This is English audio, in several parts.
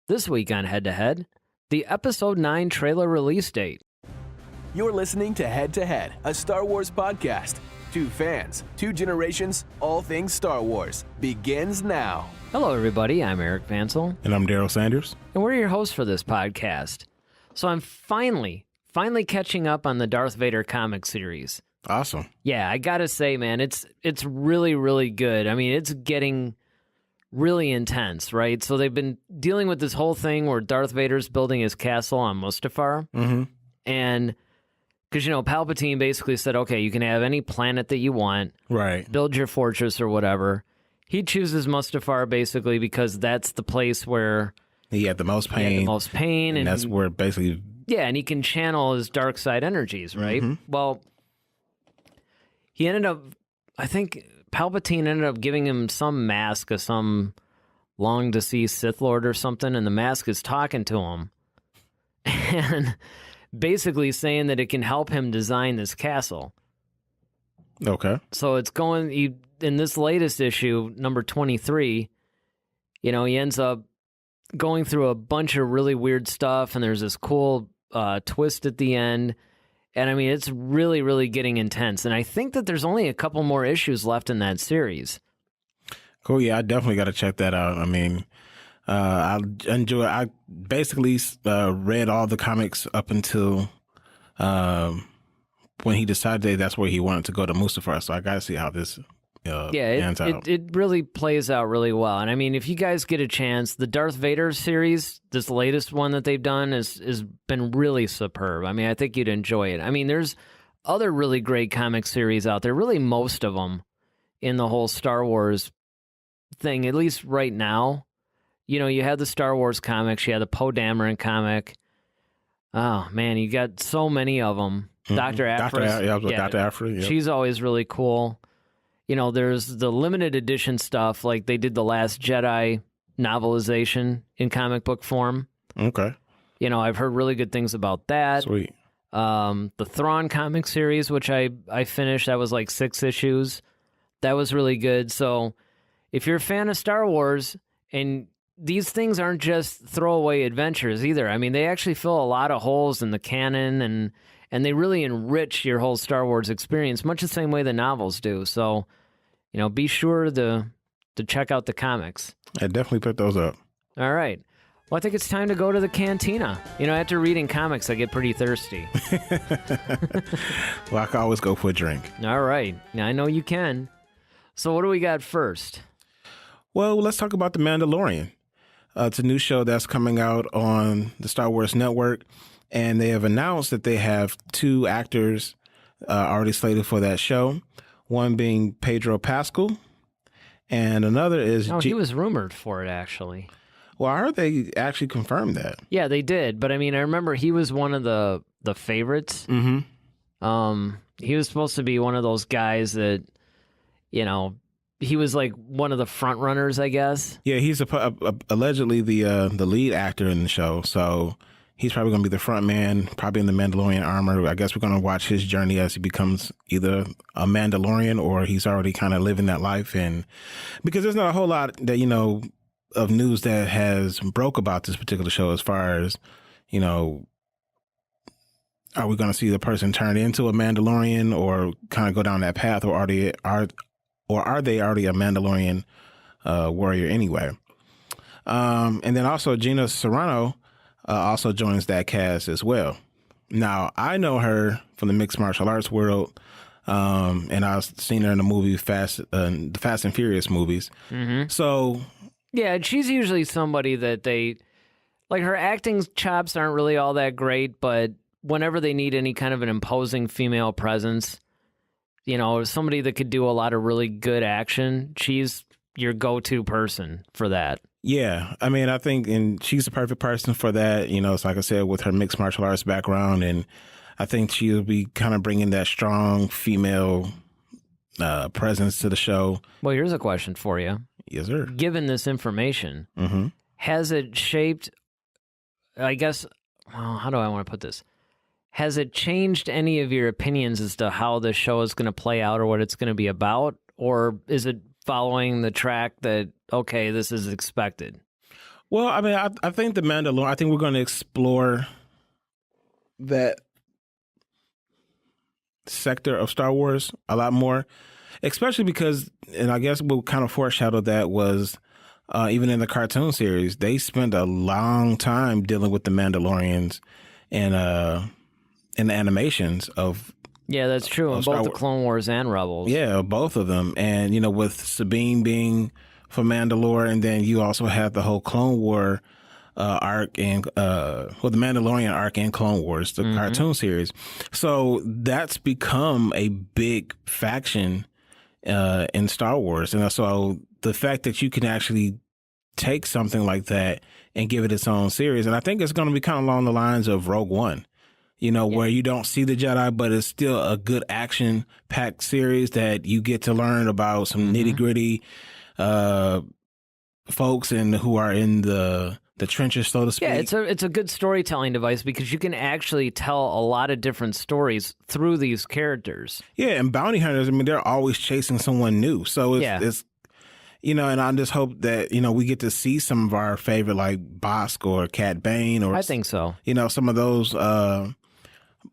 This week on Head to Head, the Episode 9 trailer release date. You're listening to Head to Head, a Star Wars podcast. Two fans, two generations, all things Star Wars. Begins now. Hello, everybody. I'm Eric Vancil. And I'm Darryl Sanders. And we're your hosts for this podcast. So I'm finally catching up on the Darth Vader comic series. Awesome. Yeah, I gotta say, man, it's really, really good. I mean, it's getting really intense, right? So they've been dealing with this whole thing where Darth Vader's building his castle on Mustafar. Mm-hmm. And because, Palpatine basically said, okay, you can have any planet that you want. Right. Build your fortress or whatever. He chooses Mustafar basically because that's the place where he had the most pain. And that's where basically... Yeah, and he can channel his dark side energies, right? Mm-hmm. Well, he ended up... I think Palpatine ended up giving him some mask of some long-deceased Sith Lord or something, and the mask is talking to him. And basically saying that it can help him design this castle. Okay. So it's going... in this latest issue, number 23, he ends up going through a bunch of really weird stuff, and there's this cool twist at the end. And I mean, it's really, really getting intense. And I think that there's only a couple more issues left in that series. Cool. Yeah, I definitely got to check that out. I mean, I enjoy it. I basically read all the comics up until when he decided that's where he wanted to go to Mustafar. So I got to see how this it really plays out really well. And I mean, if you guys get a chance, the Darth Vader series, this latest one that they've done is been really superb. I mean, I think you'd enjoy it. I mean, there's other really great comic series out there, really most of them in the whole Star Wars thing, at least right now. You had the Star Wars comics, you had the Poe Dameron comic. Oh, man, you got so many of them. Mm-hmm. Dr. Aphra. Dr. Aphra. Yep. She's always really cool. There's the limited edition stuff, like they did the Last Jedi novelization in comic book form. Okay. I've heard really good things about that. Sweet. The Thrawn comic series, which I finished, that was like 6 issues. That was really good. So if you're a fan of Star Wars, and these things aren't just throwaway adventures either. I mean, they actually fill a lot of holes in the canon, and they really enrich your whole Star Wars experience, much the same way the novels do. So, be sure to check out the comics. I definitely picked those up. All right. Well, I think it's time to go to the Cantina. After reading comics, I get pretty thirsty. Well, I can always go for a drink. All right. Now, I know you can. So what do we got first? Well, let's talk about The Mandalorian. It's a new show that's coming out on the Star Wars Network. And they have announced that they have 2 actors already slated for that show. One being Pedro Pascal, and another is... he was rumored for it, actually. Well, I heard they actually confirmed that. Yeah, they did. But, I mean, I remember he was one of the favorites. Mm-hmm. He was supposed to be one of those guys that, he was like one of the front runners, I guess. Yeah, he's allegedly the lead actor in the show, so... He's probably going to be the front man, probably in the Mandalorian armor. I guess we're going to watch his journey as he becomes either a Mandalorian or he's already kind of living that life. And because there's not a whole lot that, of news that has broke about this particular show as far as, are we going to see the person turn into a Mandalorian or kind of go down that path, or are they already a Mandalorian warrior anyway? And then also Gina Carano also joins that cast as well. Now, I know her from the mixed martial arts world, and I've seen her in the movie the Fast and Furious movies. Mm-hmm. So, yeah, she's usually somebody that they like. Her acting chops aren't really all that great, but whenever they need any kind of an imposing female presence, somebody that could do a lot of really good action, she's your go-to person for that. Yeah, I mean, I think, and she's the perfect person for that. It's like I said, with her mixed martial arts background, and I think she'll be kind of bringing that strong female presence to the show. Well, here's a question for you. Yes, sir. Given this information, has it shaped, I guess, how do I want to put this? Has it changed any of your opinions as to how the show is going to play out or what it's going to be about? Or is it following the track that, okay, this is expected? Well, I mean, I think the Mandalorian. I think we're going to explore that sector of Star Wars a lot more, especially because, and I guess what kind of foreshadowed that was even in the cartoon series, they spent a long time dealing with the Mandalorians and in the animations of. Yeah, that's true. In both the Clone Wars and Rebels. Yeah, both of them. And, you know, with Sabine being for Mandalore, and then you also have the whole Clone War arc and, the Mandalorian arc in Clone Wars, the cartoon series. So that's become a big faction in Star Wars. And so the fact that you can actually take something like that and give it its own series, and I think it's going to be kind of along the lines of Rogue One. You know, where you don't see the Jedi, but it's still a good action-packed series that you get to learn about some nitty-gritty folks and who are in the trenches, so to speak. Yeah, it's a good storytelling device because you can actually tell a lot of different stories through these characters. Yeah, and bounty hunters, I mean, they're always chasing someone new. So it's you know, and I just hope that, you know, we get to see some of our favorite, like Bossk or Cat Bane, or I think so. You know, some of those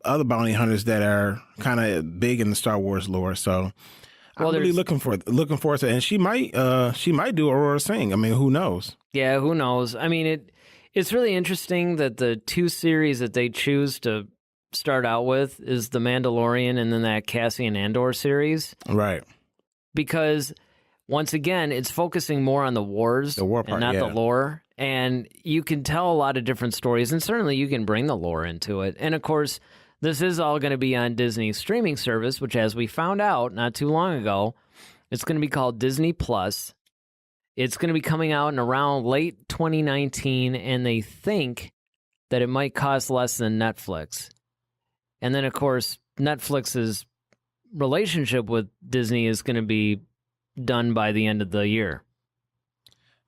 other bounty hunters that are kind of big in the Star Wars lore. So I'm really looking forward to it. And she might do Aurora Singh. I mean, who knows? Yeah, who knows? I mean, it's really interesting that the two series that they choose to start out with is the Mandalorian and then that Cassian Andor series. Right. Because once again, it's focusing more on the war part, and not the lore. And you can tell a lot of different stories, and certainly you can bring the lore into it. And of course, this is all going to be on Disney's streaming service, which, as we found out not too long ago, it's going to be called Disney Plus. It's going to be coming out in around late 2019, and they think that it might cost less than Netflix. And then, of course, Netflix's relationship with Disney is going to be done by the end of the year.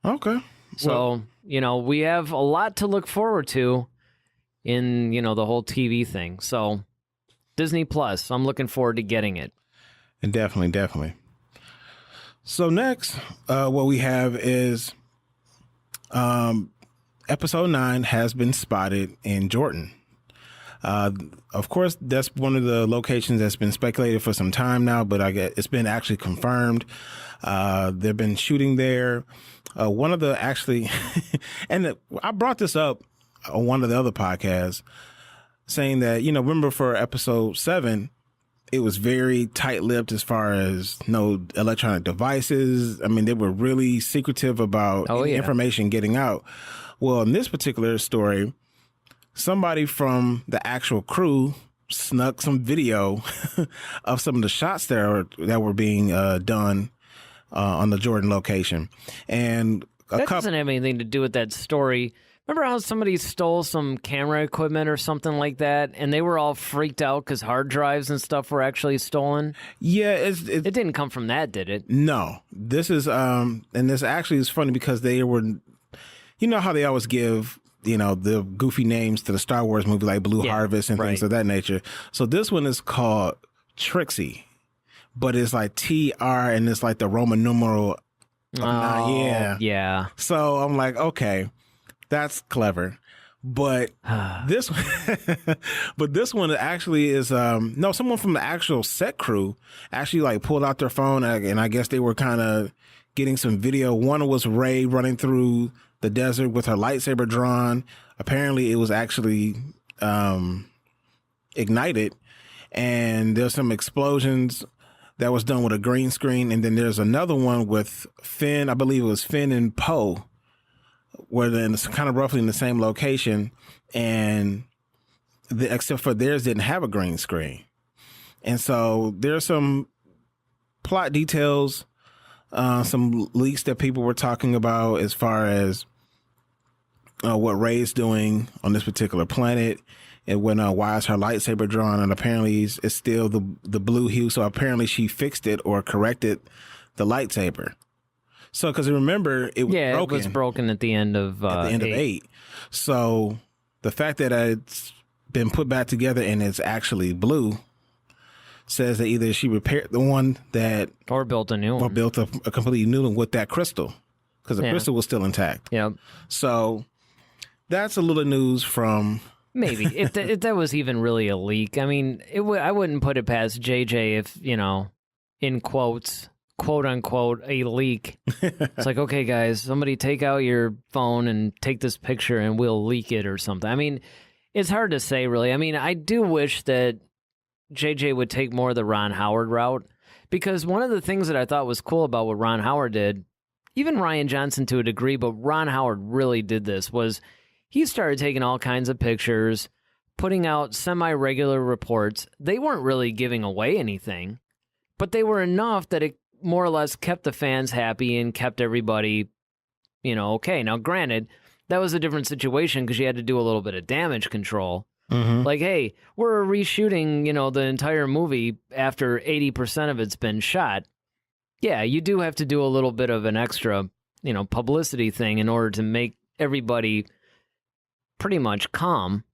Okay. So, you know, we have a lot to look forward to in, you know, the whole TV thing. So, Disney Plus, I'm looking forward to getting it. And definitely. So next, what we have is Episode 9 has been spotted in Jordan. Of course, that's one of the locations that's been speculated for some time now, but I guess it's been actually confirmed. They've been shooting there. One of the actually, and I brought this up on one of the other podcasts, saying that, you know, remember for Episode 7, it was very tight-lipped as far as no electronic devices. I mean, they were really secretive about information getting out. Well, in this particular story, somebody from the actual crew snuck some video of some of the shots that were being done on the Jordan location. And that doesn't have anything to do with that story. Remember how somebody stole some camera equipment or something like that, and they were all freaked out because hard drives and stuff were actually stolen? Yeah. It didn't come from that, did it? No. This is, and this actually is funny because they were, you know how they always give, you know, the goofy names to the Star Wars movie like Blue Harvest and things of that nature. So this one is called Trixie, but it's like TR and it's like the Roman numeral. Yeah. So I'm like, okay, that's clever. But this one actually is someone from the actual set crew actually like pulled out their phone and I guess they were kind of getting some video. One was Rey running through the desert with her lightsaber drawn. Apparently it was actually ignited, and there's some explosions that was done with a green screen. And then there's another one with Finn, I believe it was Finn and Poe, where they're kind of roughly in the same location, and except for theirs didn't have a green screen. And so there's some plot details, some leaks that people were talking about as far as what Rey's doing on this particular planet, and when why is her lightsaber drawn, and apparently it's still the blue hue. So apparently she fixed it or corrected the lightsaber. So because remember it was broken. It was broken at the end of 8. So the fact that it's been put back together and it's actually blue says that either she repaired the one that or built a new one, or built a completely new one with that crystal. because the crystal was still intact. Yep. So that's a little news from... Maybe. if that was even really a leak. I mean, I wouldn't put it past JJ if, in quotes, quote unquote, a leak. It's like, okay, guys, somebody take out your phone and take this picture and we'll leak it or something. I mean, it's hard to say, really. I mean, I do wish that JJ would take more of the Ron Howard route, because one of the things that I thought was cool about what Ron Howard did, even Rian Johnson to a degree, but Ron Howard really did this, was he started taking all kinds of pictures, putting out semi-regular reports. They weren't really giving away anything, but they were enough that it more or less kept the fans happy and kept everybody, okay. Now, granted, that was a different situation because you had to do a little bit of damage control. Mm-hmm. Like, hey, we're reshooting, the entire movie after 80% of it's been shot. Yeah, you do have to do a little bit of an extra, publicity thing in order to make everybody pretty much calm.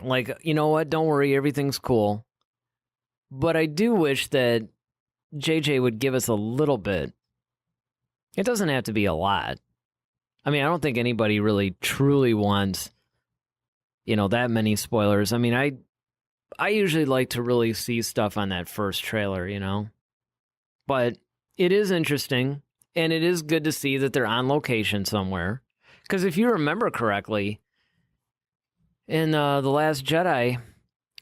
Like, you know what? Don't worry, everything's cool. But I do wish that JJ would give us a little bit. It doesn't have to be a lot. I mean, I don't think anybody really truly wants, that many spoilers. I mean, I usually like to really see stuff on that first trailer, But it is interesting, and it is good to see that they're on location somewhere. Because if you remember correctly, in The Last Jedi,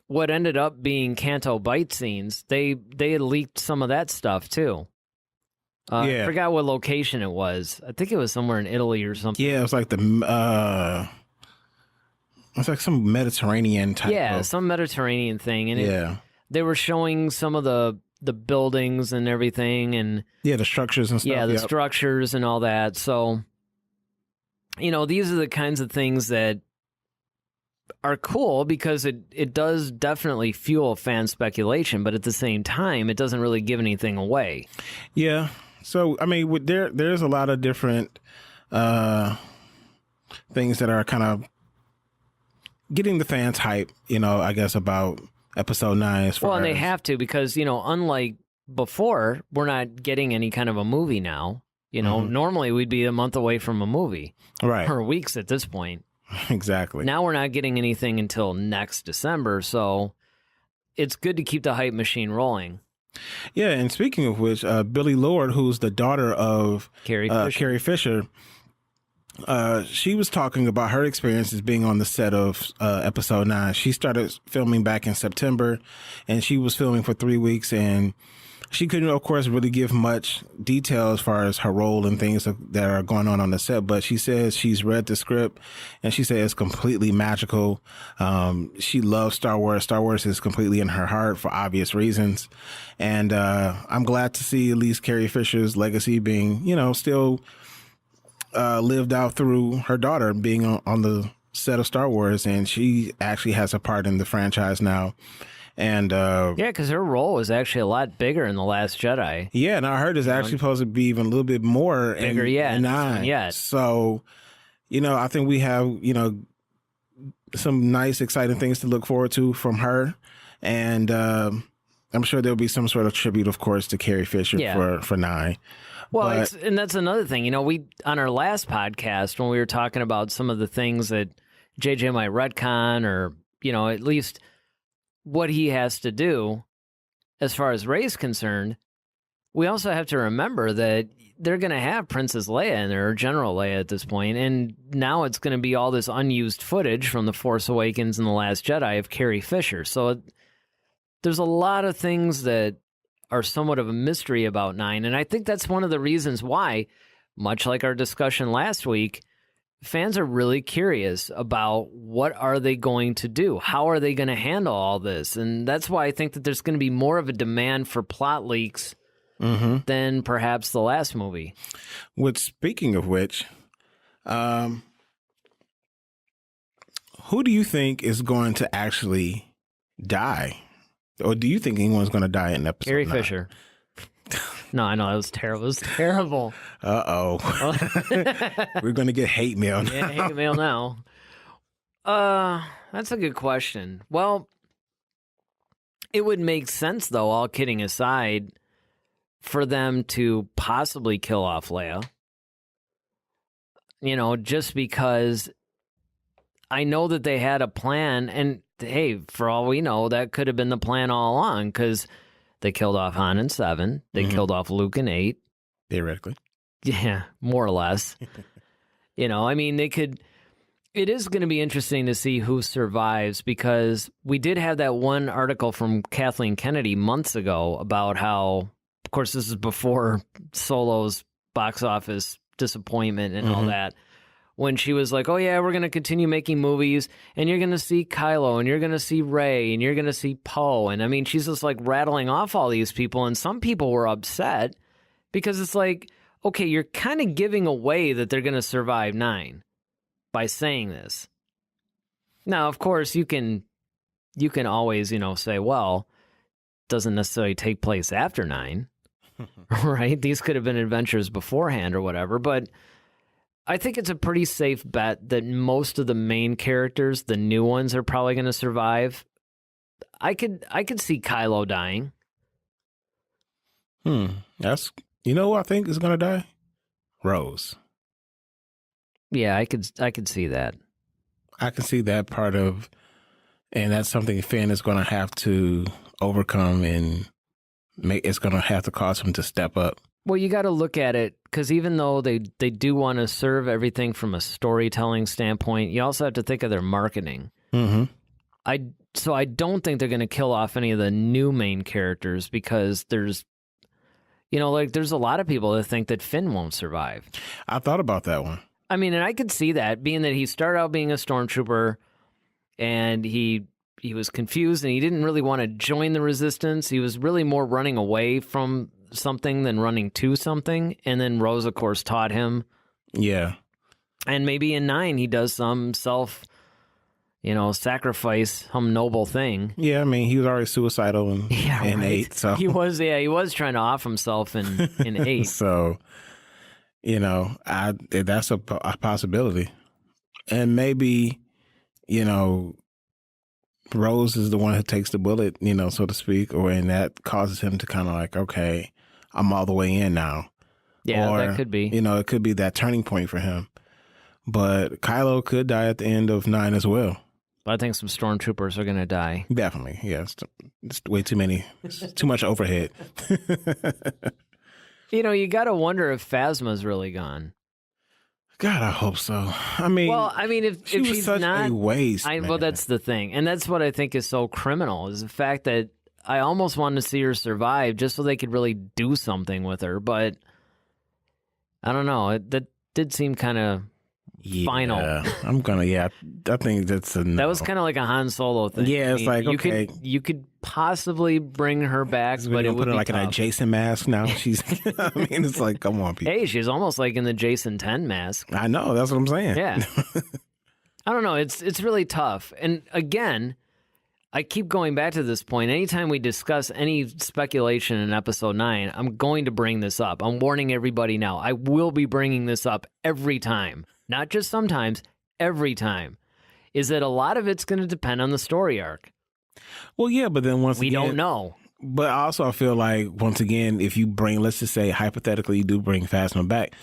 what ended up being Canto Bight scenes, they had leaked some of that stuff, too. I forgot what location it was. I think it was somewhere in Italy or something. Yeah, it was like it's like some Mediterranean type. Yeah, some Mediterranean thing. And they were showing some of the buildings and everything. And the structures and stuff. Yeah, the structures and all that. So, these are the kinds of things that are cool because it does definitely fuel fan speculation, but at the same time, it doesn't really give anything away. Yeah. So, I mean, there's a lot of different things that are kind of getting the fans hype, I guess, about Episode 9. And they have to because, unlike before, we're not getting any kind of a movie now. Normally we'd be a month away from a movie. Right. Or weeks at this point. Exactly. Now we're not getting anything until next December, so it's good to keep the hype machine rolling. Yeah, and speaking of which, Billie Lourd, who's the daughter of Carrie Fisher, she was talking about her experiences being on the set of Episode 9. She started filming back in September, and she was filming for 3 weeks, and she couldn't, of course, really give much detail as far as her role and things that are going on the set. But she says she's read the script, and she says it's completely magical. She loves Star Wars. Star Wars is completely in her heart for obvious reasons. And I'm glad to see at least Carrie Fisher's legacy being, still lived out through her daughter being on the set of Star Wars. And she actually has a part in the franchise now. And because her role was actually a lot bigger in The Last Jedi. Yeah, and I heard it's actually supposed to be even a little bit more bigger in 9. Yeah. So, I think we have, some nice, exciting things to look forward to from her. And I'm sure there'll be some sort of tribute, of course, to Carrie Fisher for 9. Well, and that's another thing. We on our last podcast, when we were talking about some of the things that JJ might retcon or, at least what he has to do as far as Rey's concerned, we also have to remember that they're going to have Princess Leia in there, or General Leia at this point, and now it's going to be all this unused footage from The Force Awakens and The Last Jedi of Carrie Fisher. So there's a lot of things that are somewhat of a mystery about 9, and I think that's one of the reasons why, much like our discussion last week, fans are really curious about what are they going to do? How are they going to handle all this? And that's why I think that there's going to be more of a demand for plot leaks than perhaps the last movie. Speaking of which, who do you think is going to actually die? Or do you think anyone's going to die in episode Carrie 9? Fisher. No, I know. It was terrible. It was terrible. Uh-oh. We're going to get hate mail now. Yeah, hate mail now. That's a good question. Well, it would make sense, though, all kidding aside, for them to possibly kill off Leia. just because I know that they had a plan, and hey, for all we know, that could have been the plan all along, because they killed off Han in 7, they killed off Luke in 8. Theoretically. Yeah, more or less. They could... It is going to be interesting to see who survives, because we did have that one article from Kathleen Kennedy months ago about how, of course, this is before Solo's box office disappointment and all that, when she was like, oh yeah, we're going to continue making movies, and you're going to see Kylo, and you're going to see Rey, and you're going to see Poe. And I mean, she's just like rattling off all these people, and some people were upset because it's like, okay, you're kind of giving away that they're going to survive 9 by saying this. Now, of course, you can always, say, well, it doesn't necessarily take place after 9, right? These could have been adventures beforehand or whatever, but I think it's a pretty safe bet that most of the main characters, the new ones, are probably going to survive. I could see Kylo dying. That's, who I think is going to die? Rose. Yeah, I could see that. I can see that part of, and that's something Finn is going to have to overcome, and it's going to have to cause him to step up. Well, you got to look at it, because even though they do want to serve everything from a storytelling standpoint, you also have to think of their marketing. So I don't think they're going to kill off any of the new main characters, because there's, there's a lot of people that think that Finn won't survive. I thought about that one. I mean, and I could see that, being that he started out being a stormtrooper, and he was confused, and he didn't really want to join the Resistance. He was really more running away from something than running to something. And then Rose, of course, taught him. Yeah. And maybe in 9, he does some sacrifice, some noble thing. Yeah, I mean, he was already suicidal in 8. So he was trying to off himself in 8. So, that's a possibility. And maybe, Rose is the one who takes the bullet, so to speak, and that causes him to kind of like, okay, I'm all the way in now. Yeah, or, that could be. It could be that turning point for him. But Kylo could die at the end of 9 as well. I think some stormtroopers are going to die. Definitely, yes. It's way too many. It's too much overhead. You got to wonder if Phasma's really gone. God, I hope so. I mean, if she's such not a waste. Well, that's the thing, and that's what I think is so criminal, is the fact that I almost wanted to see her survive just so they could really do something with her. But I don't know. That did seem kind of final. I think that's a no. That was kind of like a Han Solo thing. Yeah, it's okay. You could possibly bring her back, but it would put her be like tough. in a Jason mask now. She's, it's like, come on, people. Hey, she's almost like in the Jason 10 mask. I know, that's what I'm saying. Yeah. I don't know. It's really tough. And again, I keep going back to this point. Anytime we discuss any speculation in episode 9, I'm going to bring this up. I'm warning everybody now. I will be bringing this up every time. Not just sometimes, every time. Is that a lot of it's going to depend on the story arc. Well, yeah, but then we don't know. But also, I feel like, once again, if you bring, let's just say, hypothetically, you do bring Phasma back,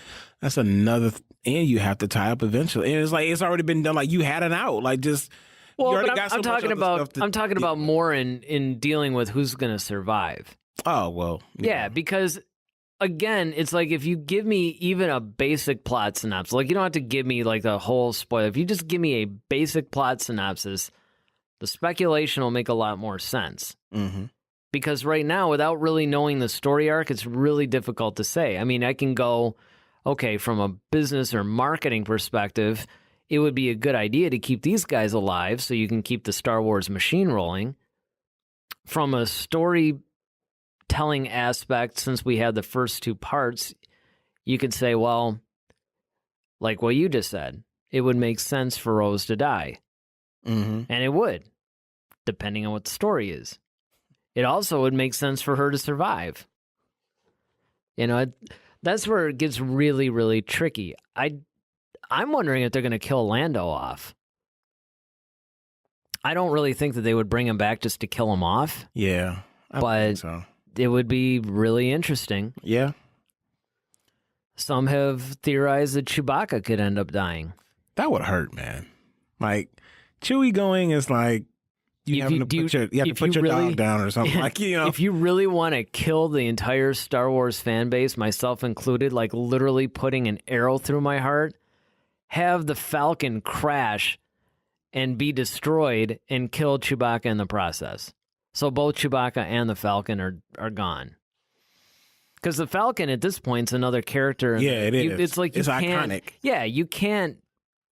that's another, and you have to tie up eventually. And it's like, it's already been done. Like, you had an out. Like, just, well, but I'm talking about more in dealing with who's going to survive. Oh, well. Yeah, because again, it's like, if you give me even a basic plot synopsis, like, you don't have to give me like the whole spoiler. If you just give me a basic plot synopsis, the speculation will make a lot more sense. Mm-hmm. Because right now, without really knowing the story arc, it's really difficult to say. I mean, I can go, okay, from a business or marketing perspective, it would be a good idea to keep these guys alive so you can keep the Star Wars machine rolling. From a storytelling aspect, since we had the first 2 parts, you could say, well, like what you just said, it would make sense for Rose to die. Mm-hmm. And it would, depending on what the story is. It also would make sense for her to survive. That's where it gets really, really tricky. I'm wondering if they're going to kill Lando off. I don't really think that they would bring him back just to kill him off. Yeah, but so. It would be really interesting. Yeah. some have theorized that Chewbacca could end up dying. That would hurt, man. Like, Chewie going is like you have to put your dog down or something. Like, if you really want to kill the entire Star Wars fan base, myself included, like literally putting an arrow through my heart, have the Falcon crash and be destroyed and kill Chewbacca in the process. So both Chewbacca and the Falcon are gone. Because the Falcon at this point is another character. Yeah, it is. It's like it's iconic. Yeah, you can't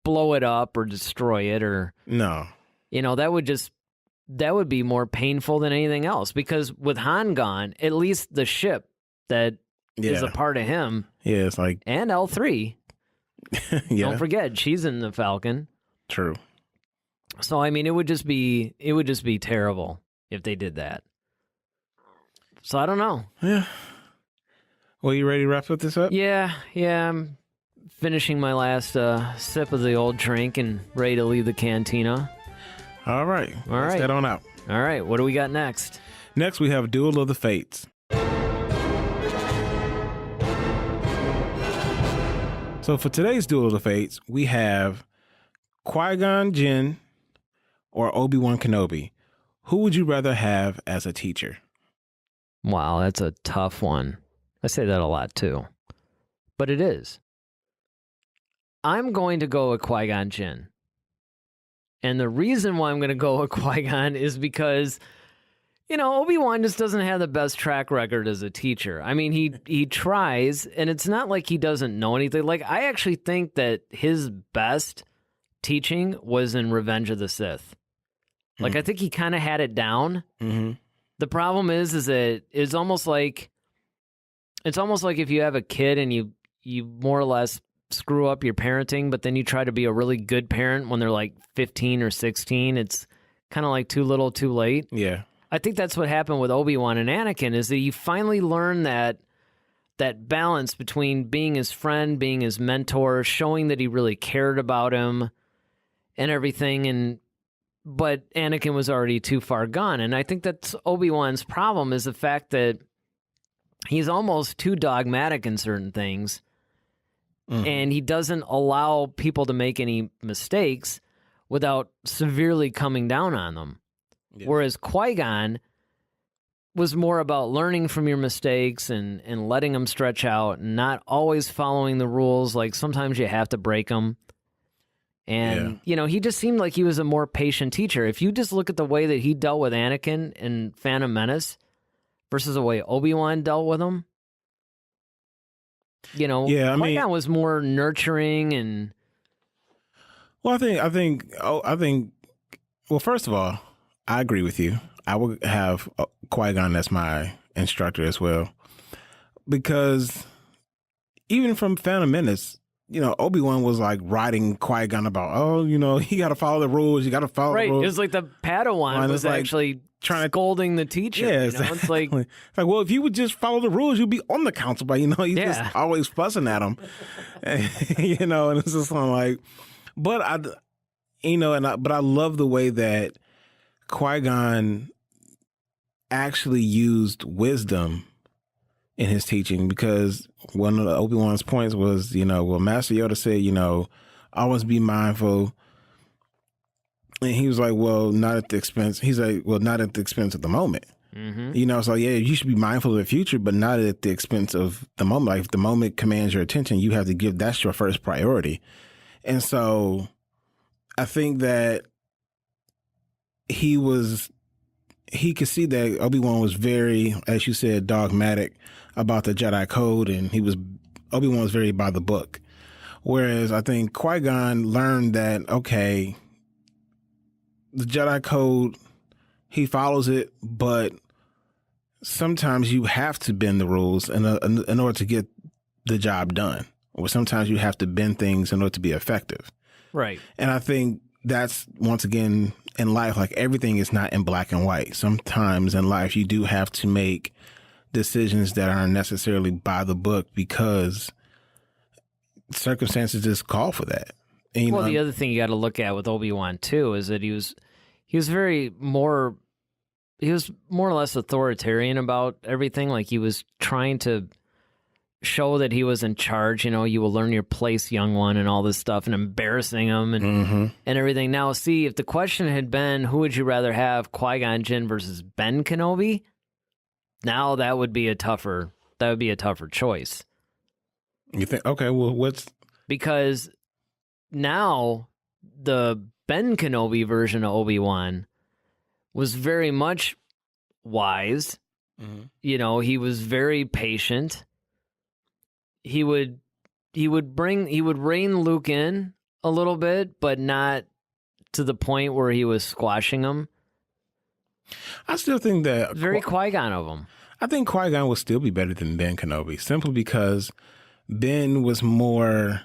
blow it up or destroy it or no. That would be more painful than anything else. Because with Han gone, at least the ship that is a part of him. Yeah, it's like and L3. Yeah. Don't forget, she's in the Falcon. True. So I mean, it would just be terrible if they did that. So I don't know. Yeah. Well, you ready to wrap this up? Yeah. I'm finishing my last sip of the old drink and ready to leave the cantina. All right. Let's head on out. All right. What do we got next? Next, we have Duel of the Fates. So for today's Duel of the Fates, we have Qui Gon Jinn or Obi-Wan Kenobi. Who would you rather have as a teacher? Wow, that's a tough one. I say that a lot too. But it is. I'm going to go with Qui Gon Jinn. And the reason why I'm going to go with Qui Gon is because, Obi-Wan just doesn't have the best track record as a teacher. I mean, he tries, and it's not like he doesn't know anything. Like, I actually think that his best teaching was in Revenge of the Sith. Like, I think he kind of had it down. Mm-hmm. The problem is that it's almost like if you have a kid and you more or less screw up your parenting, but then you try to be a really good parent when they're like 15 or 16. It's kind of like too little, too late. Yeah. I think that's what happened with Obi-Wan and Anakin, is that you finally learn that balance between being his friend, being his mentor, showing that he really cared about him and everything. But Anakin was already too far gone. And I think that's Obi-Wan's problem, is the fact that he's almost too dogmatic in certain things. And he doesn't allow people to make any mistakes without severely coming down on them. Yeah. Whereas Qui-Gon was more about learning from your mistakes and letting them stretch out and not always following the rules. Like, sometimes you have to break them. And, he just seemed like he was a more patient teacher. If you just look at the way that he dealt with Anakin in Phantom Menace versus the way Obi-Wan dealt with him, Qui-Gon was more nurturing and. Well, I think. Well, first of all, I agree with you. I would have Qui-Gon as my instructor as well, because even from Phantom Menace, Obi-Wan was like riding Qui-Gon about, you got to follow the rules. You got to follow the rules. Right. It was like the Padawan was actually trying to scolding the teacher. Yeah, exactly. It's like, well, if you would just follow the rules, you'd be on the council. But he's just always fussing at him, and it's just like, but I love the way that Qui-Gon actually used wisdom in his teaching, because one of Obi-Wan's points was, Master Yoda said, always be mindful. And he was like, well, not at the expense. He's like, well, not at the expense of the moment. Mm-hmm. So yeah, you should be mindful of the future, but not at the expense of the moment. Like, if the moment commands your attention, you have to give, that's your first priority. And so I think that he could see that Obi-Wan was very, as you said, dogmatic about the Jedi Code, and Obi-Wan was very by the book. Whereas I think Qui-Gon learned that, okay, the Jedi Code, he follows it, but sometimes you have to bend the rules in order to get the job done. Or sometimes you have to bend things in order to be effective. Right. And I think that's, once again, in life, like, everything is not in black and white. Sometimes in life, you do have to make decisions that aren't necessarily by the book, because circumstances just call for that. And, the other thing you got to look at with Obi-Wan too is that he was more or less authoritarian about everything. Like, he was trying to show that he was in charge. You know, you will learn your place, young one, and all this stuff, and embarrassing him and everything. Now, see, if the question had been, who would you rather have, Qui Gon Jinn versus Ben Kenobi? Now that would be a tougher choice. You think? Okay, well, what's because now the Ben Kenobi version of Obi-Wan was very much wise. You know, he was very patient. He would rein Luke in a little bit, but not to the point where he was squashing him. I still think that very Qui-Gon of him. I think Qui-Gon will still be better than Ben Kenobi, simply because Ben was more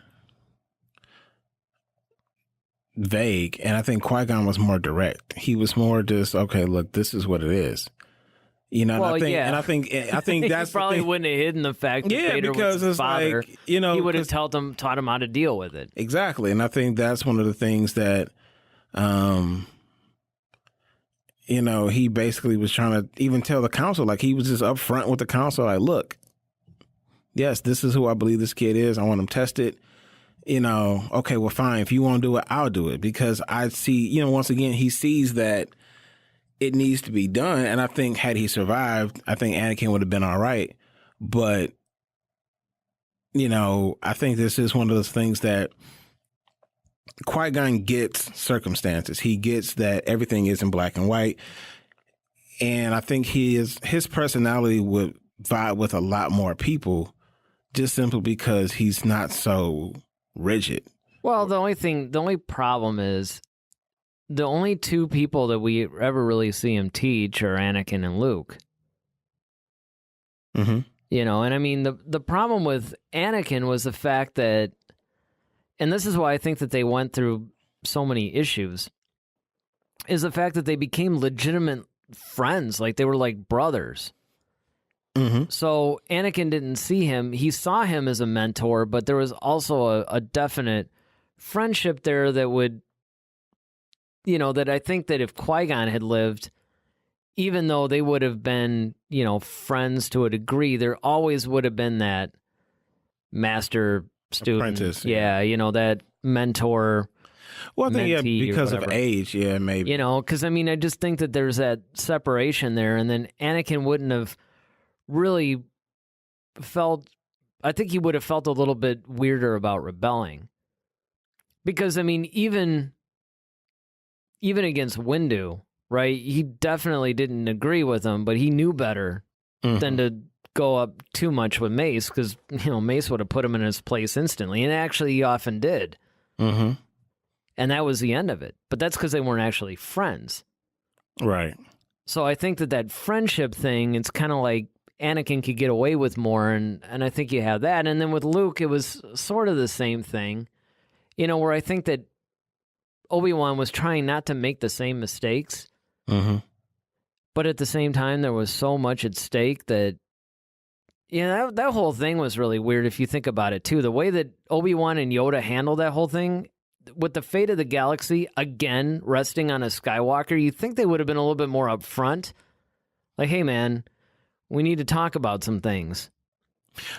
vague, and I think Qui-Gon was more direct. He was more just, okay, look, this is what it is. You know, well, and I think that's he probably wouldn't have hidden the fact that Vader because was his father. Like, you know, he would have taught him how to deal with it. Exactly, and I think that's one of the things that, you know, he basically was trying to even tell the council. Like, he was just upfront with the council. Like, look, yes, this is who I believe this kid is. I want him tested. You know, okay, well, fine. If you want to do it, I'll do it, because I see, you know, once again, he sees that it needs to be done. And I think had he survived, I think Anakin would have been all right. But, you know, I think this is one of those things that Qui-Gon gets circumstances. He gets that everything is in black and white. And I think his personality would vibe with a lot more people, just simply because he's not so rigid. Well, the only problem is the only two people that we ever really see him teach are Anakin and Luke. You know, and I mean, the problem with Anakin was the fact that, and this is why I think that they went through so many issues, is the fact that they became legitimate friends. Like, they were like brothers. So Anakin didn't see him. He saw him as a mentor, but there was also a definite friendship there that would, you know, that I think that if Qui-Gon had lived, even though they would have been, you know, friends to a degree, there always would have been that master student. Apprentice. Yeah, you know, that mentor. Well, I think, because of age, maybe. You know, because, I mean, I just think that there's that separation there, and then Anakin wouldn't have really felt, I think he would have felt a little bit weirder about rebelling. Because, I mean, even against Windu, right, he definitely didn't agree with him, but he knew better than to go up too much with Mace, because, you know, Mace would have put him in his place instantly, and actually he often did. And that was the end of it. But that's because they weren't actually friends. Right. So I think that friendship thing, it's kind of like Anakin could get away with more, and I think you have that. And then with Luke, it was sort of the same thing, you know, where I think that Obi-Wan was trying not to make the same mistakes, but at the same time, there was so much at stake that, you know, that whole thing was really weird if you think about it, too. The way that Obi-Wan and Yoda handled that whole thing, with the fate of the galaxy, again, resting on a Skywalker, you'd think they would have been a little bit more upfront. Like, hey, man, we need to talk about some things.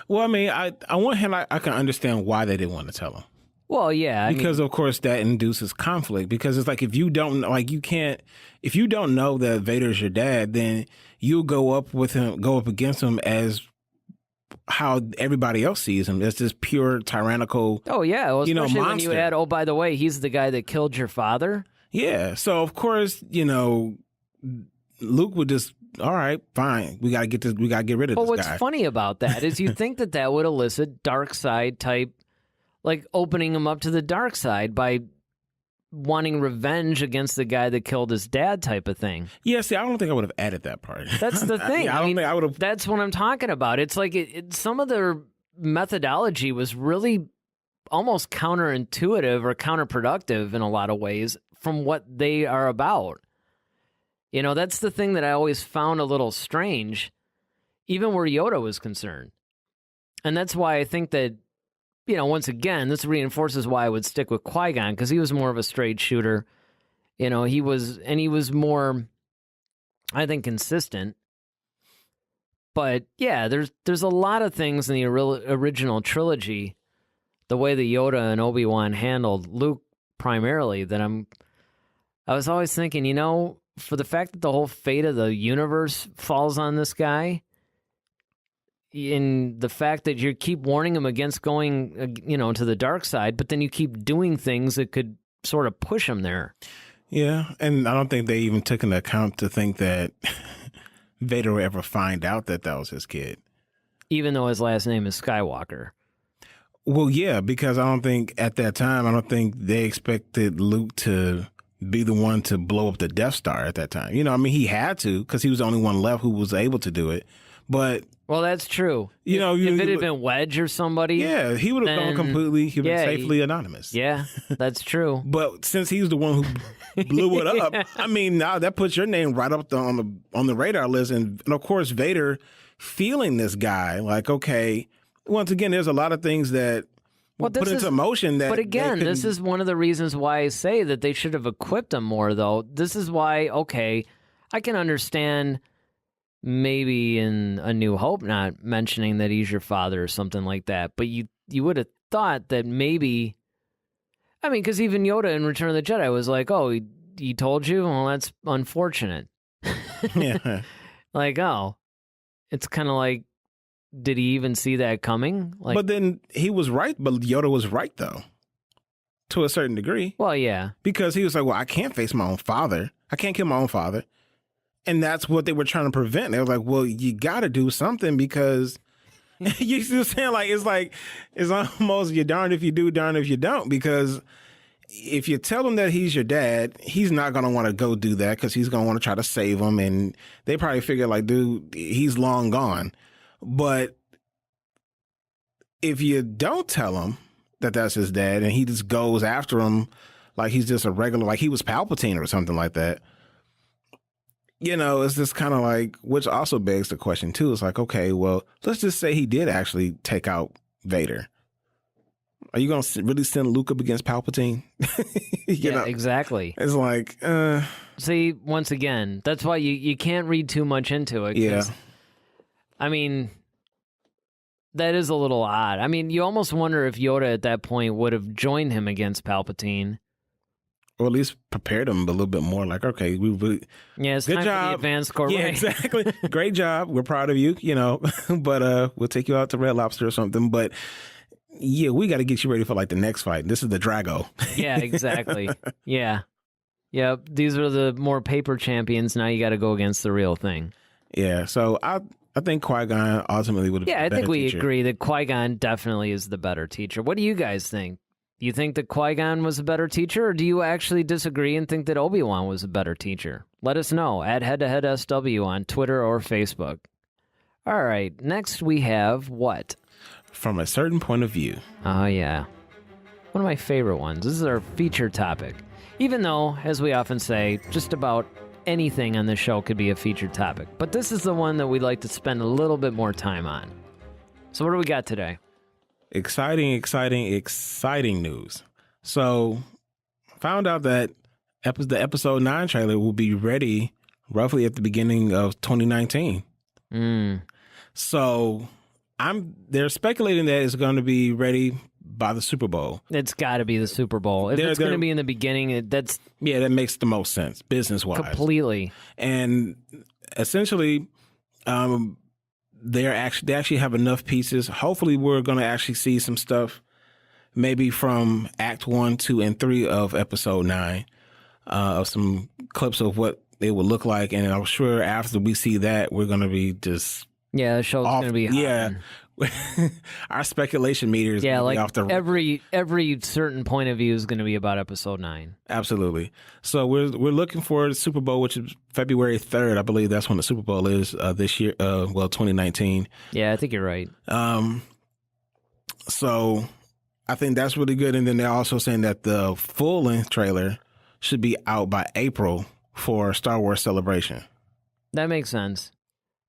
Well, I mean, on one hand, I can understand why they didn't want to tell him. Well, yeah. Because, of course, that induces conflict. Because it's like, if you don't, like, if you don't know that Vader's your dad, then you'll go up against him as how everybody else sees him. It's this pure tyrannical, oh, yeah. Well, especially when monster. you add, oh, by the way, he's the guy that killed your father. Yeah. So, of course, you know, Luke would just, all right, fine. We got to get rid of this guy. But what's funny about that is you think that would elicit dark side type, like opening him up to the dark side by wanting revenge against the guy that killed his dad type of thing. Yeah, see, I don't think I would have added that part. That's the thing. I don't think I would have. That's what I'm talking about. It's like some of their methodology was really almost counterintuitive or counterproductive in a lot of ways from what they are about. You know, that's the thing that I always found a little strange, even where Yoda was concerned. And that's why I think that, you know, once again, this reinforces why I would stick with Qui-Gon, because he was more of a straight shooter. You know, he was more, I think, consistent. But yeah, there's a lot of things in the original trilogy, the way that Yoda and Obi-Wan handled Luke primarily, that I was always thinking, for the fact that the whole fate of the universe falls on this guy, in the fact that you keep warning him against going, to the dark side, but then you keep doing things that could sort of push him there. Yeah, and I don't think they even took into account to think that Vader would ever find out that was his kid. Even though his last name is Skywalker. Well, yeah, because I don't think at that time, they expected Luke to be the one to blow up the Death Star at that time. He had to, because he was the only one left who was able to do it. But well, that's true. If it had been Wedge or somebody, yeah, he would have gone completely. He would have been safely anonymous. Yeah, that's true. But since he's the one who blew it up, now that puts your name right up on the radar list, and of course Vader feeling this guy like, okay, once again, there's a lot of things that put into motion. But again, this is one of the reasons why I say that they should have equipped him more. Though this is why, okay, I can understand. Maybe in A New Hope not mentioning that he's your father or something like that. But you would have thought that maybe... because even Yoda in Return of the Jedi was like, oh, he told you? Well, that's unfortunate. Yeah. It's kind of like, did he even see that coming? But then he was right, but Yoda was right, though, to a certain degree. Well, yeah. Because he was like, well, I can't face my own father. I can't kill my own father. And that's what they were trying to prevent. They were like, well, you got to do something because you see what I'm saying? It's almost you're darned if you do, darned if you don't. Because if you tell him that he's your dad, he's not going to want to go do that because he's going to want to try to save him. And they probably figure dude, he's long gone. But if you don't tell him that that's his dad and he just goes after him like he's just a regular, like he was Palpatine or something like that, it's just kind of which also begs the question too. It's like, okay, well, let's just say he did actually take out Vader. Are you going to really send Luke up against Palpatine? Exactly. It's like, see, once again, that's why you can't read too much into it. Yeah. That is a little odd. You almost wonder if Yoda at that point would have joined him against Palpatine. Or at least prepared them a little bit more. Like, okay, we really... Yeah, it's good time job. for the advanced core. Yeah, right? exactly. Great job. We're proud of you, But we'll take you out to Red Lobster or something. But yeah, we got to get you ready for the next fight. This is the Drago. Yeah, exactly. Yeah. Yep. These are the more paper champions. Now you got to go against the real thing. Yeah. So I think Qui Gon ultimately would have been a better I think we teacher. agree that Qui Gon definitely is the better teacher. What do you guys think? You think that Qui Gon was a better teacher, or do you actually disagree and think that Obi-Wan was a better teacher? Let us know at HeadToHeadSW on Twitter or Facebook. All right. Next we have what? From a certain point of view. Oh, yeah. One of my favorite ones. This is our feature topic. Even though, as we often say, just about anything on this show could be a featured topic. But this is the one that we'd like to spend a little bit more time on. So what do we got today? Exciting news. So, found out that the episode 9 trailer will be ready roughly at the beginning of 2019. So, they're speculating that it's going to be ready by the Super Bowl. It's got to be the Super Bowl. If it's going to be in the beginning, that's... Yeah, that makes the most sense, business-wise. Completely. And essentially... they actually have enough pieces. Hopefully, we're going to actually see some stuff, maybe from Act 1, 2, and 3 of Episode 9, of some clips of what it would look like. And I'm sure after we see that, we're going to be just the show's going to be hot. Yeah, our speculation meter is going to be off the every certain point of view is going to be about Episode 9. Absolutely. So we're looking for the Super Bowl, which is February 3rd. I believe that's when the Super Bowl is this year. 2019. Yeah, I think you're right. So I think that's really good. And then they're also saying that the full-length trailer should be out by April for Star Wars Celebration. That makes sense.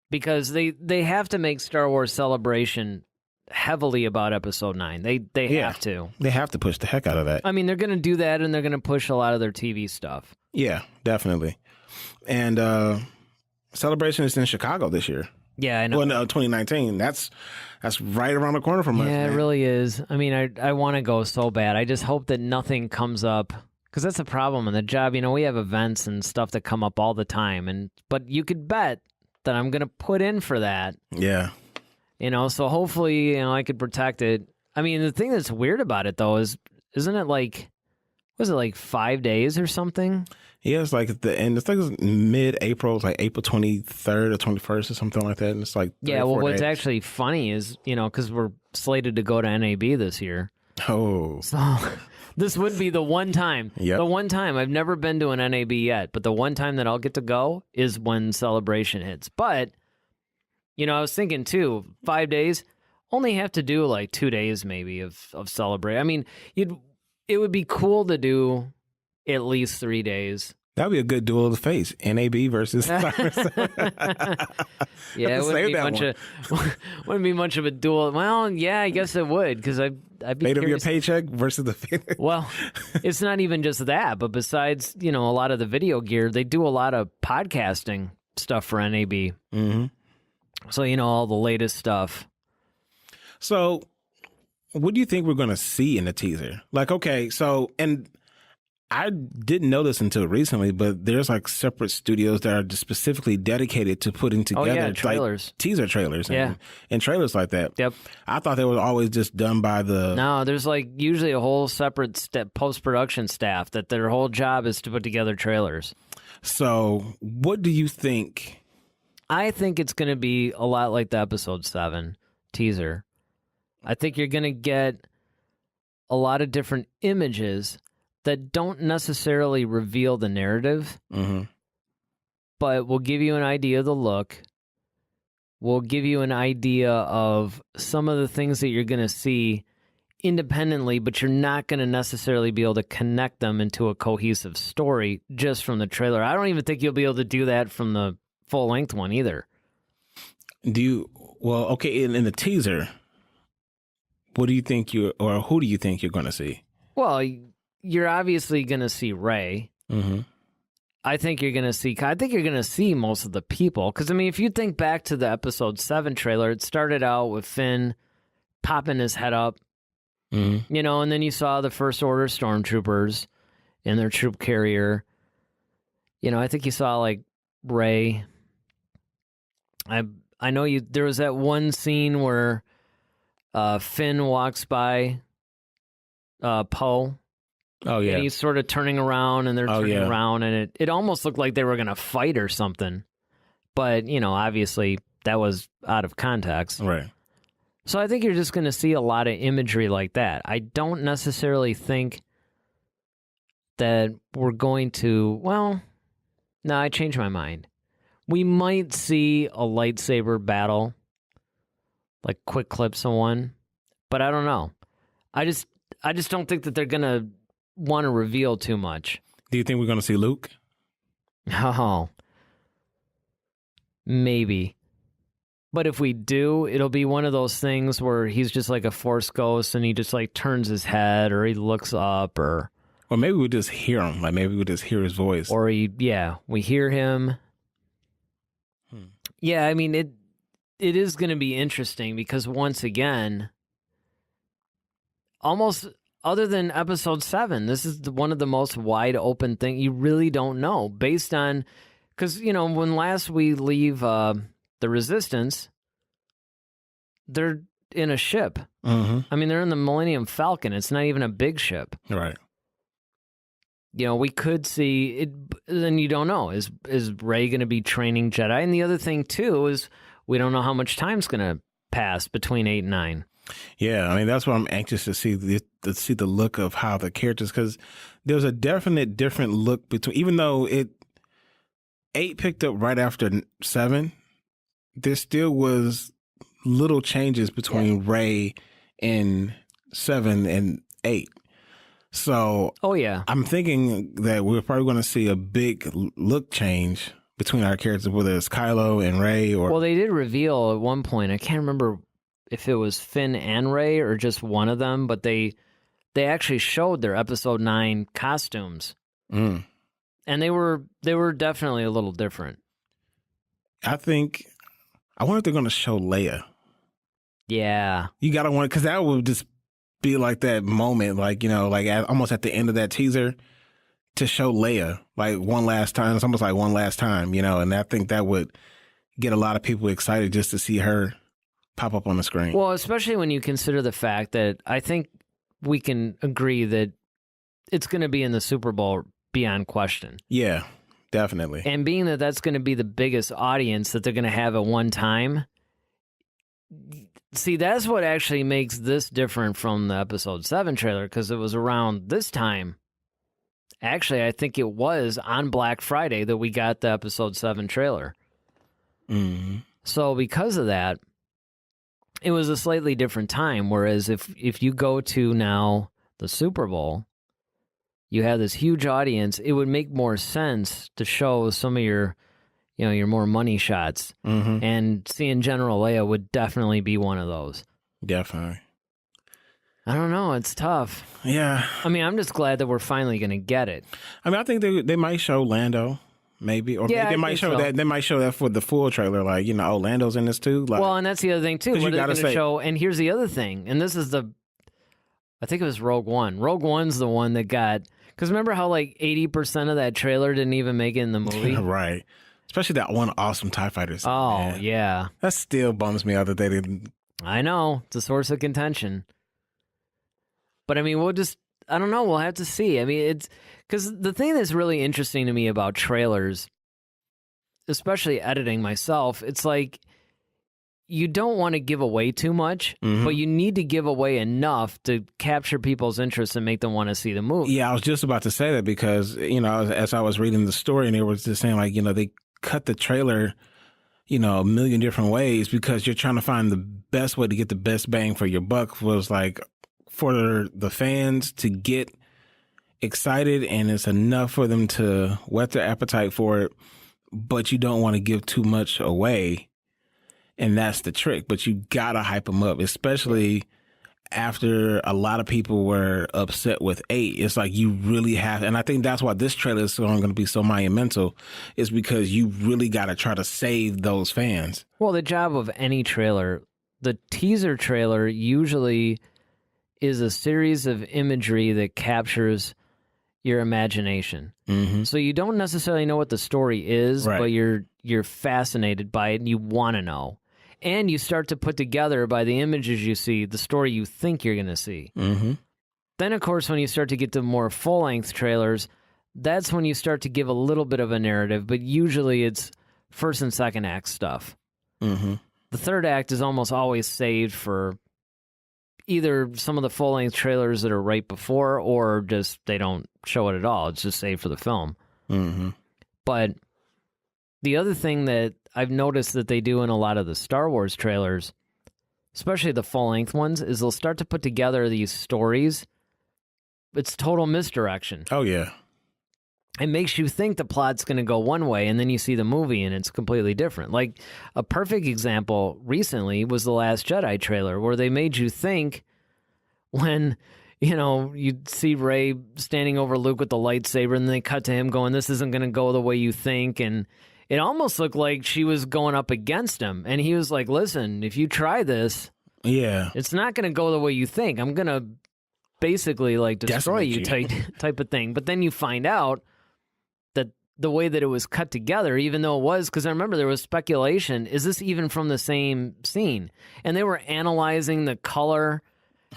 Because they have to make Star Wars Celebration heavily about Episode 9. They have to. They have to push the heck out of that. They're going to do that, and they're going to push a lot of their TV stuff. Yeah, definitely. And Celebration is in Chicago this year. Yeah, I know. Well, no, 2019. That's right around the corner from us. Yeah, man. it really is. I mean, I want to go so bad. I just hope that nothing comes up, because that's the problem in the job. You know, we have events and stuff that come up all the time, but you could bet that I'm going to put in for that. Yeah. You know, so hopefully, you know, I could protect it. I mean, the thing that's weird about it, though, isn't it like, was it like 5 days or something? Yeah, it's like at the end. It's like mid-April. It's like April 23rd or 21st or something like that. And it's like 3 yeah. or 4 Well, what's days. actually funny is, you know, because we're slated to go to NAB this year. Oh, So this would be the one time. Yep. The one time. I've never been to an NAB yet, but the one time that I'll get to go is when Celebration hits. But, you know, I was thinking too, 5 days, only have to do like 2 days maybe of Celebrate. I mean, it would be cool to do at least 3 days. that'd be a good duel of the face. NAB versus Star Wars. Yeah, it wouldn't be much of a duel. Well, yeah, I guess it would, because I'd be Fate of your curious. paycheck versus the fate. Well, it's not even just that, but besides, you know, a lot of the video gear, they do a lot of podcasting stuff for NAB. Mm-hmm. So, you know, all the latest stuff. So, what do you think we're going to see in the teaser? Like, okay, so, and I didn't know this until recently, but there's like separate studios that are just specifically dedicated to putting together trailers. like teaser trailers Yeah. and trailers like that. Yep. I thought they were always just done by the... No, there's like usually a whole separate post-production staff that their whole job is to put together trailers. So, what do you think? I think it's going to be a lot like the episode 7 teaser. I think you're going to get a lot of different images that don't necessarily reveal the narrative, Mm-hmm. but will give you an idea of the look, will give you an idea of some of the things that you're going to see independently, but you're not going to necessarily be able to connect them into a cohesive story just from the trailer. I don't even think you'll be able to do that from the full-length one either. Well, okay, in the teaser, what do you think who do you think you're going to see? Well, you're obviously going to see Rey. Mm-hmm. I think you're going to see most of the people. Because, I mean, if you think back to the episode 7 trailer, it started out with Finn popping his head up, Mm-hmm. you know, and then you saw the First Order stormtroopers in their troop carrier. You know, I think you saw, like, Rey. I know there was that one scene where Finn walks by Poe. Oh, yeah. And he's sort of turning around, and they're turning around, and it almost looked like they were going to fight or something. But, you know, obviously that was out of context. Right. So I think you're just going to see a lot of imagery like that. I don't necessarily think that we're going to, well, no, I changed my mind. We might see a lightsaber battle, like quick clips of one, but I don't know. I just don't think that they're going to want to reveal too much. Do you think we're going to see Luke? Oh, maybe. But if we do, it'll be one of those things where he's just like a Force ghost and he just like turns his head or he looks up or maybe we just hear him. Like maybe we just hear his voice. Or we hear him. Yeah, I mean, it is going to be interesting because once again, almost other than episode 7, this is one of the most wide open thing. You really don't know based on, because, you know, when last we leave the Resistance, they're in a ship. Mm-hmm. I mean, they're in the Millennium Falcon. It's not even a big ship. Right. You know, we could see it, then you don't know. Is Rey going to be training Jedi? And the other thing, too, is we don't know how much time's going to pass between 8 and 9. Yeah, I mean, that's why I'm anxious to see the look of how the characters, because there's a definite different look between, even though 8 picked up right after 7, there still was little changes between Rey in 7 and 8. So, I'm thinking that we're probably going to see a big look change between our characters, whether it's Kylo and Rey or... Well, they did reveal at one point, I can't remember if it was Finn and Rey or just one of them, but they actually showed their episode 9 costumes. Mm. And they were definitely a little different. I think I wonder if they're going to show Leia. Yeah. You got to wonder, because that would just be like that moment, like, almost at the end of that teaser, to show Leia, like, one last time. It's almost like one last time, and I think that would get a lot of people excited just to see her pop up on the screen. Well, especially when you consider the fact that I think we can agree that it's going to be in the Super Bowl beyond question. Yeah, definitely. And being that that's going to be the biggest audience that they're going to have at one time, see, that's what actually makes this different from the Episode 7 trailer, because it was around this time. Actually, I think it was on Black Friday that we got the Episode 7 trailer. Mm-hmm. So because of that, it was a slightly different time. Whereas if you go to now the Super Bowl, you have this huge audience, it would make more sense to show some of your more money shots. Mm-hmm. And seeing General Leia would definitely be one of those. Definitely. I don't know. It's tough. Yeah. I mean, I'm just glad that we're finally going to get it. I mean, I think they might show Lando. Maybe, or yeah, they might show that. They might show that for the full trailer, like Lando's in this too. Like, well, and that's the other thing too. What are they going to show? And here's the other thing. And this is I think it was Rogue One. Rogue One's the one that got, because remember how like 80% of that trailer didn't even make it in the movie, right? Especially that one awesome TIE fighter scene. Oh man. Yeah, that still bums me out that they didn't. I know, it's a source of contention. But I mean, I don't know. We'll have to see. I mean, it's because the thing that's really interesting to me about trailers, especially editing myself, it's like you don't want to give away too much, but you need to give away enough to capture people's interest and make them want to see the movie. Yeah, I was just about to say that because, as I was reading the story and they were just saying like, they cut the trailer, a million different ways because you're trying to find the best way to get the best bang for your buck, was like for the fans to get excited and it's enough for them to whet their appetite for it, but you don't want to give too much away. And that's the trick. But you got to hype them up, especially after a lot of people were upset with 8. It's like you really have. And I think that's why this trailer is going to be so monumental, is because you really got to try to save those fans. Well, the job of any trailer, the teaser trailer usually is a series of imagery that captures your imagination. Mm-hmm. So you don't necessarily know what the story is, right, but you're fascinated by it and you want to know. And you start to put together by the images you see the story you think you're going to see. Mm-hmm. Then, of course, when you start to get to more full-length trailers, that's when you start to give a little bit of a narrative, but usually it's first and second act stuff. Mm-hmm. The third act is almost always saved for either some of the full-length trailers that are right before, or just they don't show it at all. It's just saved for the film. Mm-hmm. But the other thing that I've noticed that they do in a lot of the Star Wars trailers, especially the full-length ones, is they'll start to put together these stories. It's total misdirection. Oh, yeah. It makes you think the plot's going to go one way, and then you see the movie, and it's completely different. Like, a perfect example recently was the Last Jedi trailer, where they made you think when, you'd see Rey standing over Luke with the lightsaber, and then they cut to him going, this isn't going to go the way you think, and it almost looked like she was going up against him, and he was like, listen, if you try this, it's not going to go the way you think. I'm going to basically, like, destroy you type of thing. But then you find out that the way that it was cut together, even though it was, because I remember there was speculation, is this even from the same scene? And they were analyzing the color,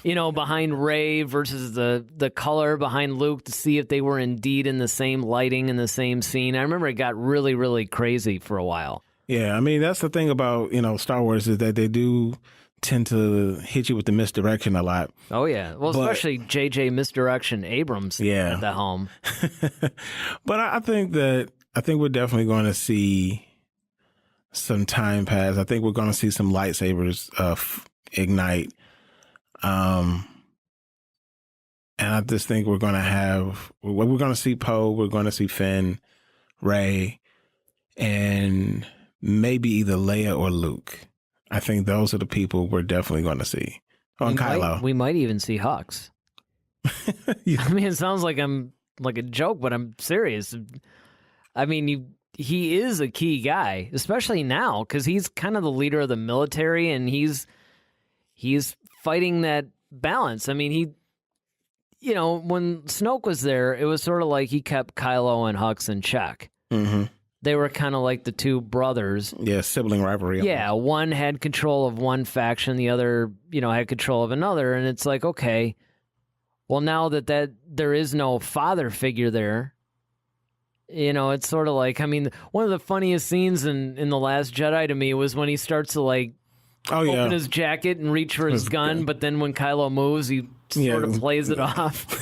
behind Rey versus the color behind Luke to see if they were indeed in the same lighting in the same scene. I remember it got really, really crazy for a while. Yeah, I mean, that's the thing about, Star Wars, is that they do tend to hit you with the misdirection a lot. Oh, yeah. Well, especially J.J. Misdirection Abrams at the helm. But I think we're definitely going to see some time pass. I think we're going to see some lightsabers ignite. And I just think we're going to see Poe, we're going to see Finn, Rey, and maybe either Leia or Luke. I think those are the people we're definitely going to see. On Kylo. We might even see Hux. Yeah. I mean, it sounds like I'm like a joke, but I'm serious. I mean, he is a key guy, especially now, because he's kind of the leader of the military, and he's fighting that balance. I mean, when Snoke was there, it was sort of like he kept Kylo and Hux in check. Mm-hmm. They were kind of like the two brothers. Yeah, sibling rivalry. Yeah, one had control of one faction, the other, had control of another, and it's like, okay, well, now that there is no father figure there, it's sort of like, I mean, one of the funniest scenes in The Last Jedi to me was when he starts to open his jacket and reach for his gun, but then when Kylo moves, he sort of plays it off.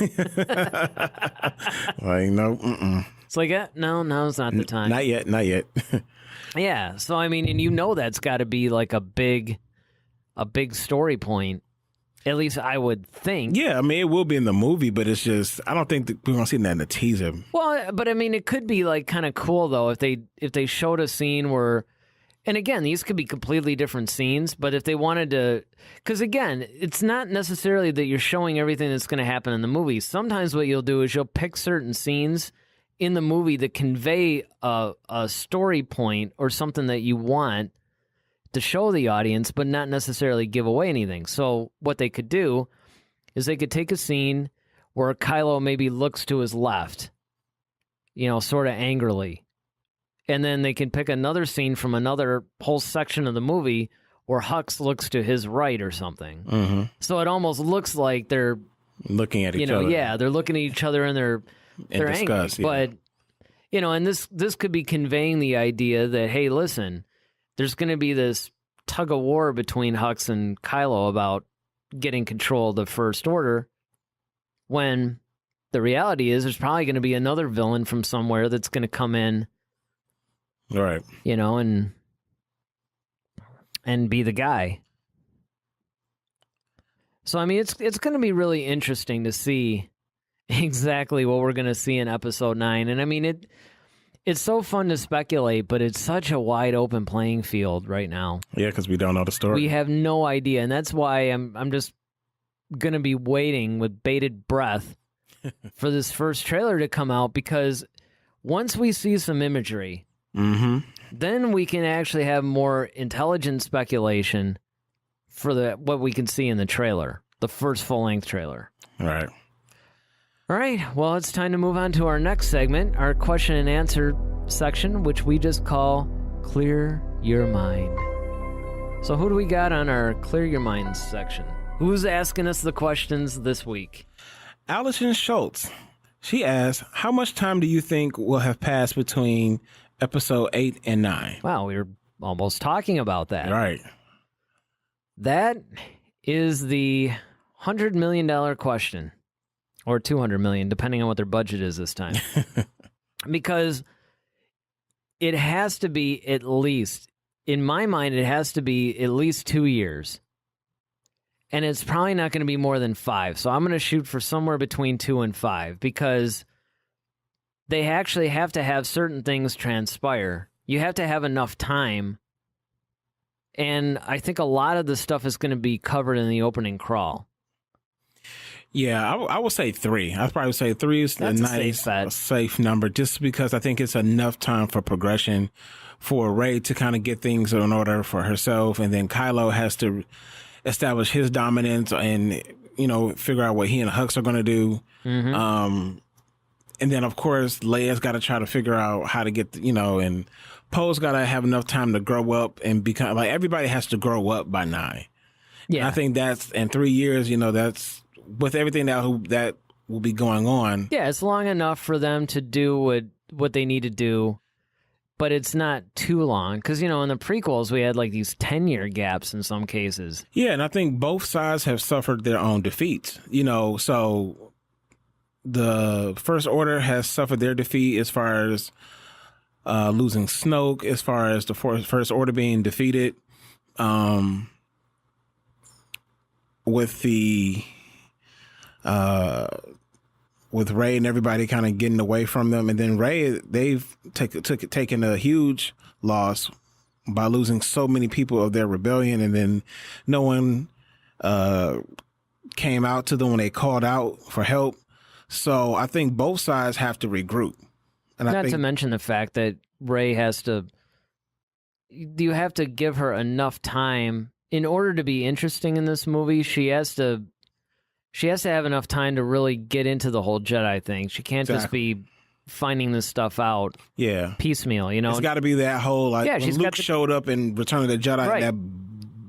Like, no, it's like, no, now's not the time. Not yet. Yeah, so I mean, and that's got to be like a big story point. At least I would think. Yeah, I mean, it will be in the movie, but it's just, I don't think that we're going to see that in the teaser. Well, but I mean, it could be like kind of cool though if they showed a scene where, and again, these could be completely different scenes, but if they wanted to, because again, it's not necessarily that you're showing everything that's going to happen in the movie. Sometimes what you'll do is you'll pick certain scenes in the movie that convey a story point or something that you want to show the audience, but not necessarily give away anything. So what they could do is they could take a scene where Kylo maybe looks to his left, sort of angrily. And then they can pick another scene from another whole section of the movie where Hux looks to his right or something. Mm-hmm. So it almost looks like they're looking at each other. Yeah, they're looking at each other and they're discuss, angry. Yeah. But, and this could be conveying the idea that, hey, listen, there's going to be this tug of war between Hux and Kylo about getting control of the First Order, when the reality is there's probably going to be another villain from somewhere that's going to come in, right? And be the guy. So I mean, it's going to be really interesting to see exactly what we're going to see in Episode 9, and I mean It's so fun to speculate, but it's such a wide open playing field right now. Yeah, because we don't know the story. We have no idea, and that's why I'm just going to be waiting with bated breath for this first trailer to come out, because once we see some imagery, then we can actually have more intelligent speculation for what we can see in the trailer, the first full-length trailer. Right. All right, well, it's time to move on to our next segment, our question and answer section, which we just call Clear Your Mind. So who do we got on our Clear Your Mind section? Who's asking us the questions this week? Allison Schultz. She asks, how much time do you think will have passed between Episode 8 and 9? Wow, we were almost talking about that. Right. That is the $100 million question. Or $200 million, depending on what their budget is this time. Because it has to be at least, in my mind, it has to be at least 2 years. And it's probably not going to be more than 5. So I'm going to shoot for somewhere between 2 and 5, because they actually have to have certain things transpire. You have to have enough time. And I think a lot of the stuff is going to be covered in the opening crawl. Yeah, I would say 3. I'd probably say 3 is a nice, safe number, just because I think it's enough time for progression for Rey to kind of get things in order for herself, and then Kylo has to establish his dominance and, figure out what he and Hux are going to do. Mm-hmm. And then, of course, Leia's got to try to figure out how to get, and Poe's got to have enough time to grow up and become, like, everybody has to grow up by 9. Yeah. And I think that's, in 3 years, that's, with everything that will be going on. Yeah, it's long enough for them to do what they need to do, but it's not too long. Because, in the prequels, we had like these 10-year gaps in some cases. Yeah, and I think both sides have suffered their own defeats. So the First Order has suffered their defeat as far as losing Snoke, as far as the First Order being defeated. With the... with Rey and everybody kind of getting away from them, and then Rey, they've taken a huge loss by losing so many people of their rebellion, and then no one came out to them when they called out for help. So I think both sides have to regroup. And Not to mention the fact that Rey you have to give her enough time in order to be interesting in this movie. She has to have enough time to really get into the whole Jedi thing. She can't just be finding this stuff out piecemeal, you know? It's got to be that whole, like, when Luke showed up in Return of the Jedi in that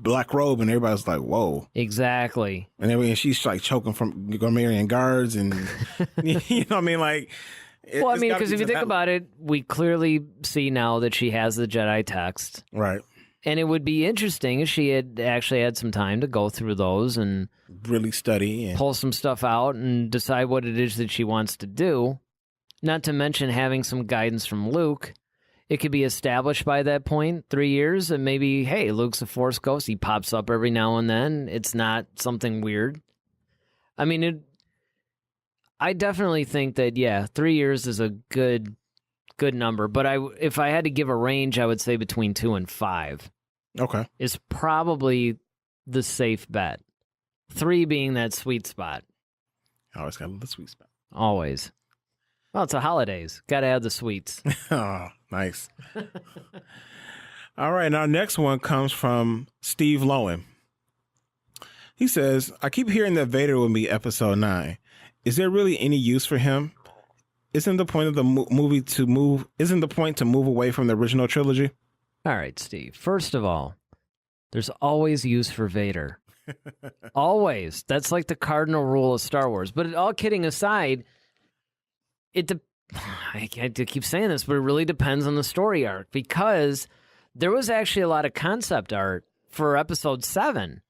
black robe, and everybody's like, whoa. Exactly. And she's like choking from Gormarian guards, and, you know what I mean? Like, well, I mean, because if you think about it, we clearly see now that she has the Jedi text. Right. And it would be interesting if she had actually had some time to go through those and really study and pull some stuff out and decide what it is that she wants to do. Not to mention having some guidance from Luke. It could be established by that point, 3 years, and maybe, hey, Luke's a Force ghost. He pops up every now and then. It's not something weird. I mean, I definitely think that, 3 years is a good number. But if I had to give a range, I would say between 2 and 5. Okay. Is probably the safe bet. 3 being that sweet spot. Always got the sweet spot. Always. Well, it's the holidays. Got to have the sweets. Oh, nice. All right. Our next one comes from Steve Lowen. He says, I keep hearing that Vader will be episode 9. Is there really any use for him? Isn't the point of the movie to move away from the original trilogy? All right, Steve. First of all, there's always use for Vader. Always. That's like the cardinal rule of Star Wars. But all kidding aside, I keep saying this, but it really depends on the story arc, because there was actually a lot of concept art for episode 7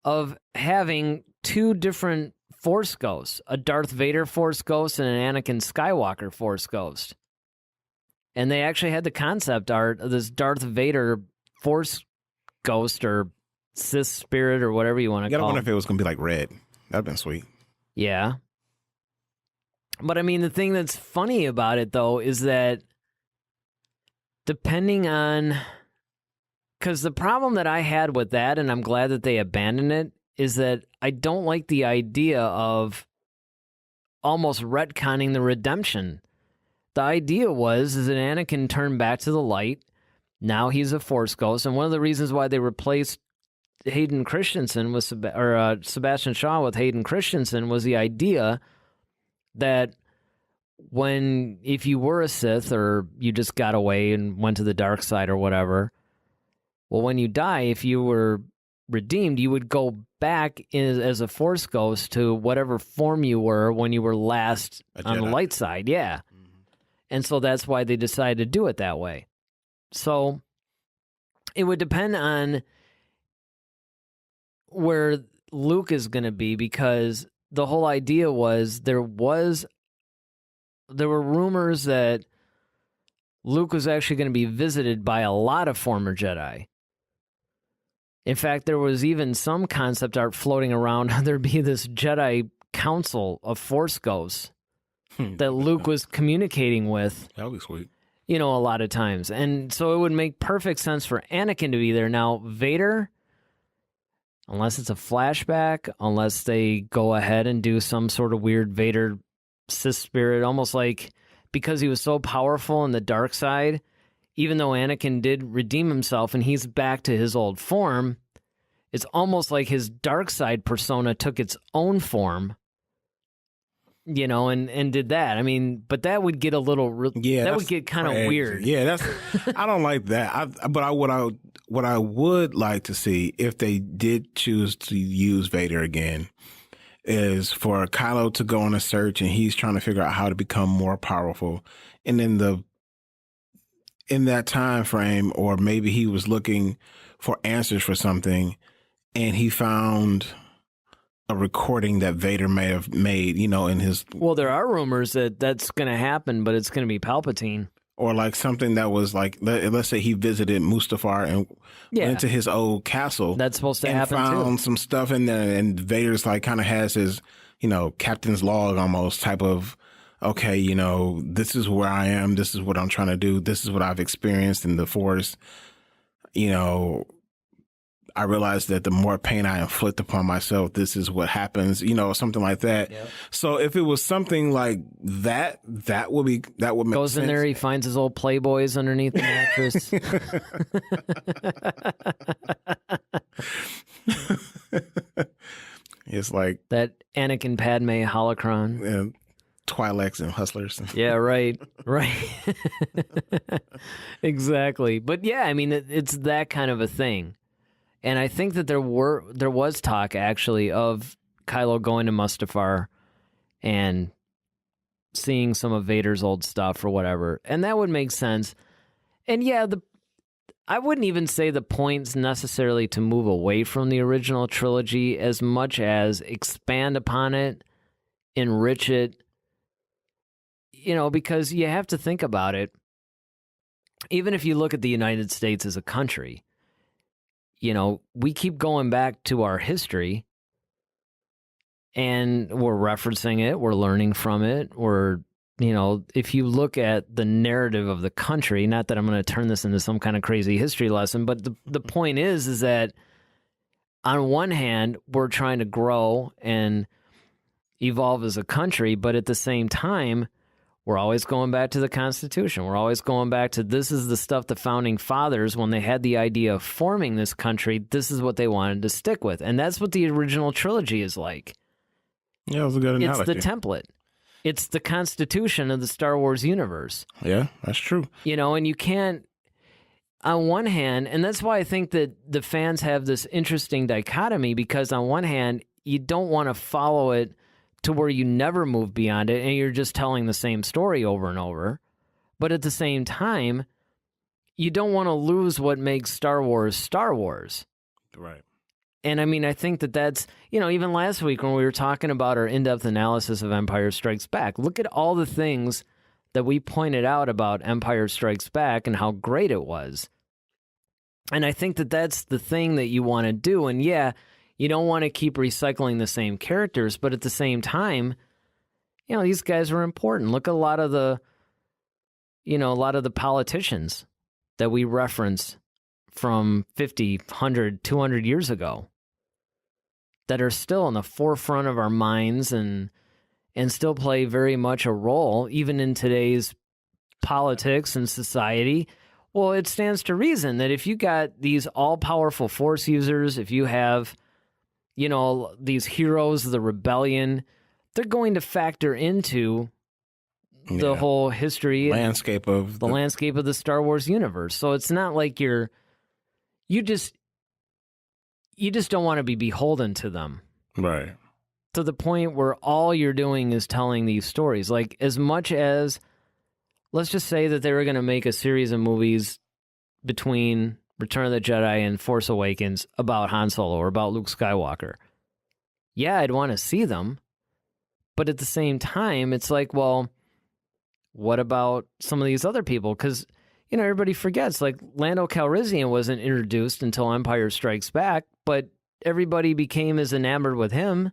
of having 2 different Force ghosts, a Darth Vader Force ghost and an Anakin Skywalker Force ghost. And they actually had the concept art of this Darth Vader Force ghost or Sith spirit or whatever you want to call it. You gotta wonder if it was gonna be like red. That'd been sweet. Yeah. But I mean, the thing that's funny about it, though, is that depending on... Because the problem that I had with that, and I'm glad that they abandoned it, is that I don't like the idea of almost retconning the redemption. The idea is that Anakin turned back to the light. Now he's a Force ghost. And one of the reasons why they replaced Hayden Christensen with Sebastian Shaw with Hayden Christensen was the idea that if you were a Sith or you just got away and went to the dark side or whatever, well, when you die, if you were redeemed, you would go back as a Force ghost to whatever form you were when you were last on the light side. Yeah. Mm-hmm. And so that's why they decided to do it that way. So it would depend on where Luke is going to be, because the whole idea was there were rumors that Luke was actually going to be visited by a lot of former Jedi. In fact, there was even some concept art floating around. There'd be this Jedi council of Force ghosts that Luke was communicating with. That would be sweet. You know, a lot of times. And so it would make perfect sense for Anakin to be there. Now, Vader, unless it's a flashback, unless they go ahead and do some sort of weird Vader Sith spirit, almost like because he was so powerful in the dark side, even though Anakin did redeem himself and he's back to his old form, it's almost like his dark side persona took its own form, you know, and did that. I mean, but that would get a little, that would get kind of weird. Yeah, I don't like that. What I would like to see, if they did choose to use Vader again, is for Kylo to go on a search and he's trying to figure out how to become more powerful. And then in that time frame, or maybe he was looking for answers for something and he found a recording that Vader may have made, you know, in his... Well, there are rumors that that's going to happen, but it's going to be Palpatine. Or like something that was like, let's say he visited Mustafar and went to his old castle. That's supposed to happen too. And found some stuff in there, and Vader's like kind of has his, you know, captain's log almost type of, okay, you know, this is where I am. This is what I'm trying to do. This is what I've experienced in the Force. You know, I realize that the more pain I inflict upon myself, this is what happens, something like that. Yep. So if it was something like that would make Goes sense. In there, he finds his old Playboys underneath the mattress. It's like that Anakin Padme holocron. And Twi'leks and Hustlers. Yeah, right. Exactly. But yeah, I mean, it's that kind of a thing. And I think that there was talk, actually, of Kylo going to Mustafar and seeing some of Vader's old stuff or whatever. And that would make sense. And yeah, I wouldn't even say the point's necessarily to move away from the original trilogy as much as expand upon it, enrich it, because you have to think about it. Even if you look at the United States as a country, we keep going back to our history and we're referencing it, we're learning from it, if you look at the narrative of the country, not that I'm going to turn this into some kind of crazy history lesson, but the point is that on one hand, we're trying to grow and evolve as a country, but at the same time, we're always going back to the Constitution. We're always going back to this is the stuff the founding fathers, when they had the idea of forming this country, this is what they wanted to stick with. And that's what the original trilogy is like. Yeah, it was a good analogy. It's the template. It's the Constitution of the Star Wars universe. Yeah, that's true. And you can't, on one hand, and that's why I think that the fans have this interesting dichotomy, because on one hand, you don't want to follow it to where you never move beyond it and you're just telling the same story over and over. But at the same time, you don't want to lose what makes Star Wars Star Wars. Right. And I mean, I think that's, even last week when we were talking about our in-depth analysis of Empire Strikes Back, look at all the things that we pointed out about Empire Strikes Back and how great it was. And I think that's the thing that you want to do. And yeah, you don't want to keep recycling the same characters, but at the same time, these guys were important. Look at a lot of the politicians that we reference from 50, 100, 200 years ago that are still in the forefront of our minds and still play very much a role, even in today's politics and society. Well, it stands to reason that if you got these all-powerful Force users, if you have these heroes of the rebellion, they're going to factor into the whole history landscape of the Star Wars universe. So it's not like you just don't want to be beholden to them. Right. To the point where all you're doing is telling these stories. Like, as much as, let's just say that they were going to make a series of movies between Return of the Jedi and Force Awakens about Han Solo or about Luke Skywalker. Yeah, I'd want to see them. But at the same time, it's like, well, what about some of these other people? Because, everybody forgets, like, Lando Calrissian wasn't introduced until Empire Strikes Back, but everybody became as enamored with him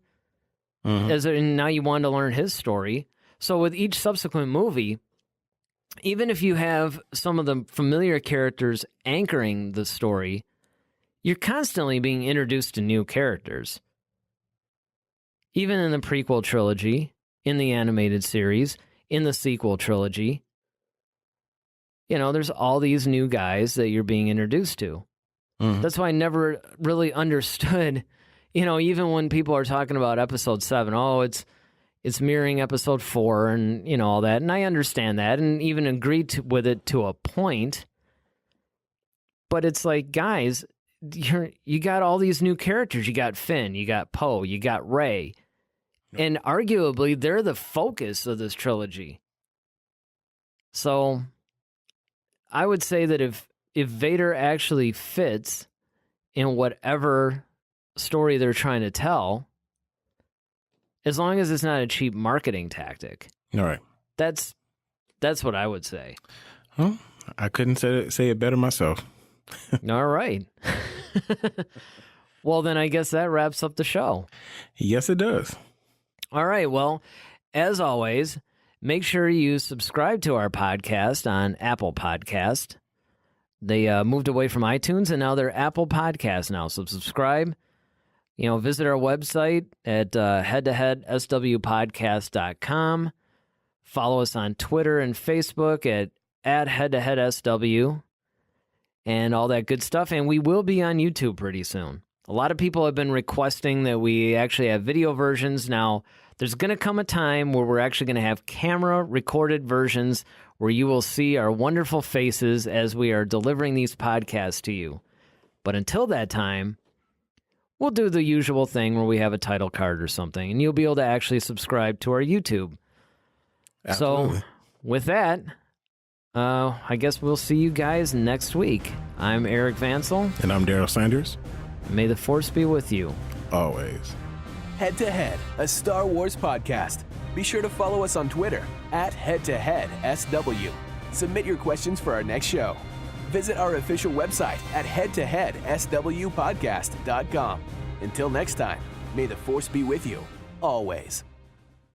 and now you wanted to learn his story. So with each subsequent movie, even if you have some of the familiar characters anchoring the story, you're constantly being introduced to new characters. Even in the prequel trilogy, in the animated series, in the sequel trilogy, there's all these new guys that you're being introduced to. That's why I never really understood, even when people are talking about episode 7, it's mirroring episode 4 and, all that. And I understand that and even agreed with it to a point. But it's like, guys, you got all these new characters. You got Finn, you got Poe, you got Rey. And arguably, they're the focus of this trilogy. So I would say that if Vader actually fits in whatever story they're trying to tell, as long as it's not a cheap marketing tactic. All right. That's what I would say. Well, I couldn't say it better myself. All right. Well, then I guess that wraps up the show. Yes, it does. All right. Well, as always, make sure you subscribe to our podcast on Apple Podcast, They moved away from iTunes, and now they're Apple Podcasts now. So subscribe. Visit our website at headtoheadswpodcast.com. Follow us on Twitter and Facebook at headtoheadsw and all that good stuff. And we will be on YouTube pretty soon. A lot of people have been requesting that we actually have video versions. Now, there's going to come a time where we're actually going to have camera-recorded versions where you will see our wonderful faces as we are delivering these podcasts to you. But until that time, we'll do the usual thing where we have a title card or something, and you'll be able to actually subscribe to our YouTube. Absolutely. So, with that, I guess we'll see you guys next week. I'm Eric Vancil. And I'm Darryl Sanders. May the Force be with you. Always. Head to Head, a Star Wars podcast. Be sure to follow us on Twitter at headtoheadsw. Submit your questions for our next show. Visit our official website at headtoheadswpodcast.com. Until next time, may the Force be with you, always.